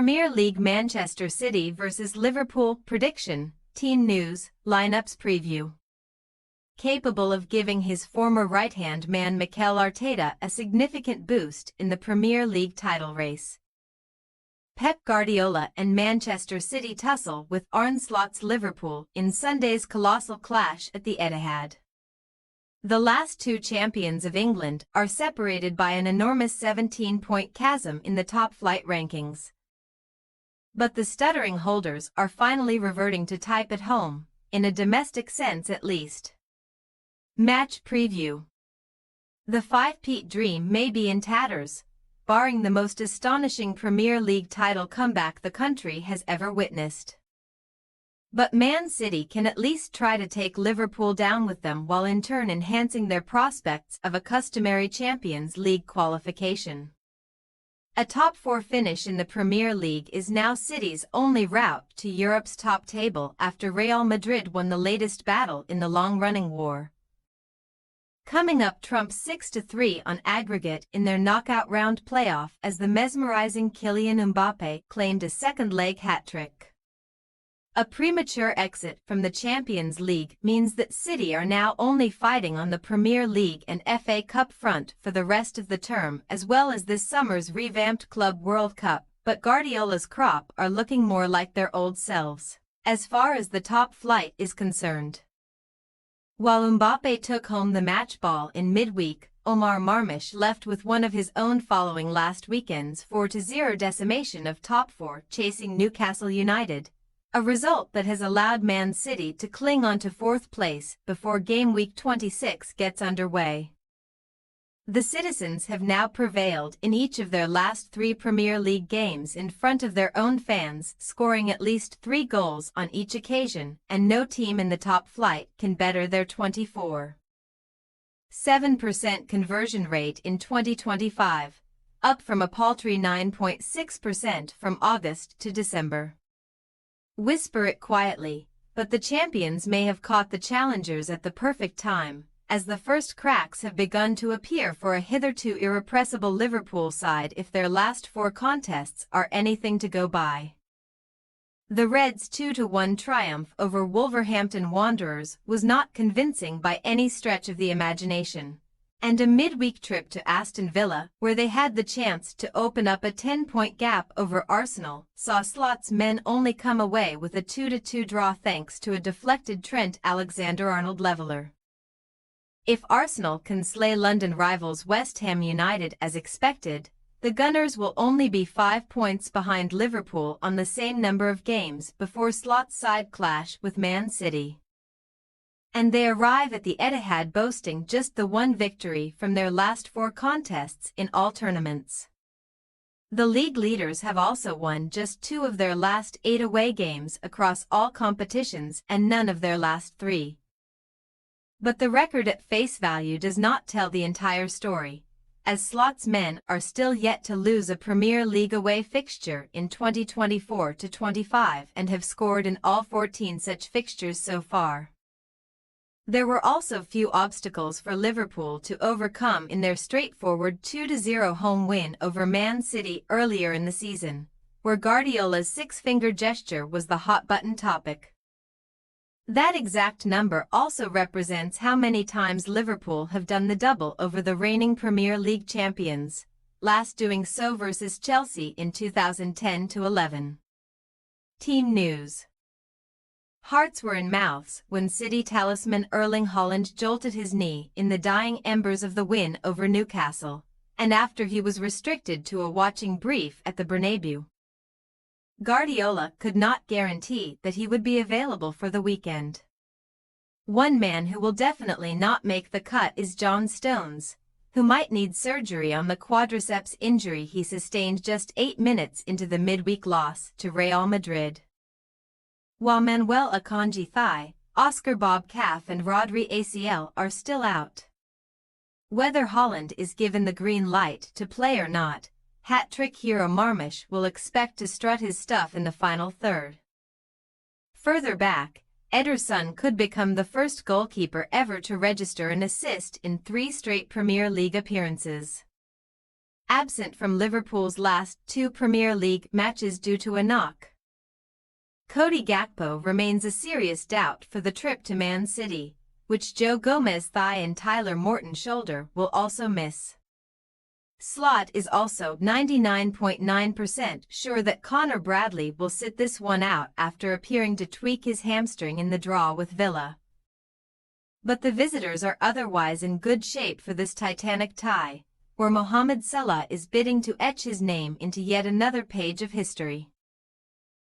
Premier League Manchester City vs Liverpool prediction, team news, lineups preview. Capable of giving his former right-hand man Mikel Arteta a significant boost in the Premier League title race. Pep Guardiola and Manchester City tussle with Arne Slot's Liverpool in Sunday's colossal clash at the Etihad. The last two champions of England are separated by an enormous 17-point chasm in the top-flight rankings. But the stuttering holders are finally reverting to type at home, in a domestic sense at least. Match preview. The five-peat dream may be in tatters, barring the most astonishing Premier League title comeback the country has ever witnessed. But Man City can at least try to take Liverpool down with them while in turn enhancing their prospects of a customary Champions League qualification. A top-four finish in the Premier League is now City's only route to Europe's top table after Real Madrid won the latest battle in the long-running war. Coming up trumps 6-3 on aggregate in their knockout round playoff as the mesmerizing Kylian Mbappé claimed a second-leg hat-trick. A premature exit from the Champions League means that City are now only fighting on the Premier League and FA Cup front for the rest of the term as well as this summer's revamped Club World Cup, but Guardiola's crop are looking more like their old selves, as far as the top flight is concerned. While Mbappé took home the match ball in midweek, Omar Marmush left with one of his own following last weekend's 4-0 decimation of top four chasing Newcastle United. A result that has allowed Man City to cling on to fourth place before game week 26 gets underway. The citizens have now prevailed in each of their last three Premier League games in front of their own fans, scoring at least 3 goals on each occasion, and no team in the top flight can better their 24.7% conversion rate in 2025, up from a paltry 9.6% from August to December. Whisper it quietly, but the champions may have caught the challengers at the perfect time, as the first cracks have begun to appear for a hitherto irrepressible Liverpool side if their last 4 contests are anything to go by. The Reds' 2-1 triumph over Wolverhampton Wanderers was not convincing by any stretch of the imagination, and a midweek trip to Aston Villa, where they had the chance to open up a 10-point gap over Arsenal, saw Slot's men only come away with a 2-2 draw thanks to a deflected Trent Alexander-Arnold leveller. If Arsenal can slay London rivals West Ham United as expected, the Gunners will only be 5 points behind Liverpool on the same number of games before Slot's side clash with Man City. And they arrive at the Etihad boasting just the one victory from their last 4 contests in all tournaments. The league leaders have also won just 2 of their last 8 away games across all competitions and none of their last 3. But the record at face value does not tell the entire story, as Slot's men are still yet to lose a Premier League away fixture in 2024-25 and have scored in all 14 such fixtures so far. There were also few obstacles for Liverpool to overcome in their straightforward 2-0 home win over Man City earlier in the season, where Guardiola's 6-finger gesture was the hot-button topic. That exact number also represents how many times Liverpool have done the double over the reigning Premier League champions, last doing so versus Chelsea in 2010-11. Team news. Hearts were in mouths when City talisman Erling Haaland jolted his knee in the dying embers of the win over Newcastle, and after he was restricted to a watching brief at the Bernabeu. Guardiola could not guarantee that he would be available for the weekend. One man who will definitely not make the cut is John Stones, who might need surgery on the quadriceps injury he sustained just 8 minutes into the midweek loss to Real Madrid. While Manuel Akanji thigh, Oscar Bob calf and Rodri ACL are still out. Whether Haaland is given the green light to play or not, hat-trick hero Marmush will expect to strut his stuff in the final third. Further back, Ederson could become the first goalkeeper ever to register an assist in 3 straight Premier League appearances. absent from Liverpool's last 2 Premier League matches due to a knock. Cody Gakpo remains a serious doubt for the trip to Man City, which Joe Gomez thigh and Tyler Morton shoulder will also miss. Slot is also 99.9% sure that Connor Bradley will sit this one out after appearing to tweak his hamstring in the draw with Villa. But the visitors are otherwise in good shape for this titanic tie, where Mohamed Salah is bidding to etch his name into yet another page of history.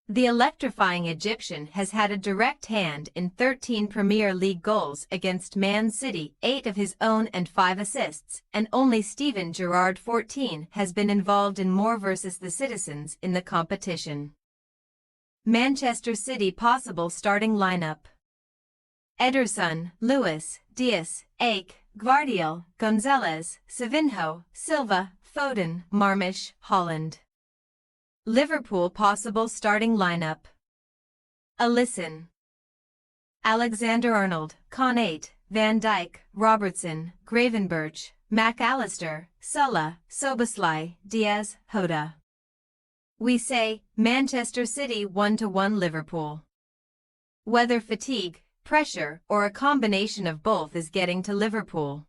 The electrifying Egyptian has had a direct hand in 13 Premier League goals against Man City, 8 of his own and 5 assists, and only Steven Gerrard 14 has been involved in more versus the Citizens in the competition. Manchester City possible starting lineup: Ederson, Lewis, Diaz, Ake, Gvardiol, Gonzalez, Savinho, Silva, Foden, Marmish, Haaland. Liverpool possible starting lineup: Alisson, Alexander-Arnold, Konate, Van Dijk, Robertson, Gravenberch, McAllister, Salah, Szoboszlai, Diaz, Hoda. We say Manchester City 1-1 Liverpool. Whether fatigue, pressure, or a combination of both is getting to Liverpool.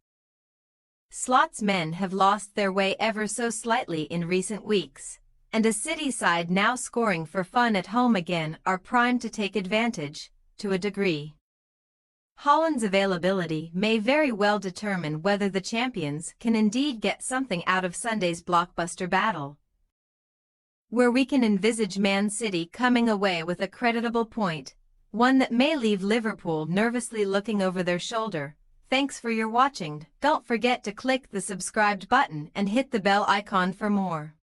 Slot's men have lost their way ever so slightly in recent weeks, and a City side now scoring for fun at home again are primed to take advantage, to a degree. Haaland's availability may very well determine whether the champions can indeed get something out of Sunday's blockbuster battle, where we can envisage Man City coming away with a creditable point, one that may leave Liverpool nervously looking over their shoulder. Thanks for your watching. Don't forget to click the subscribed button and hit the bell icon for more.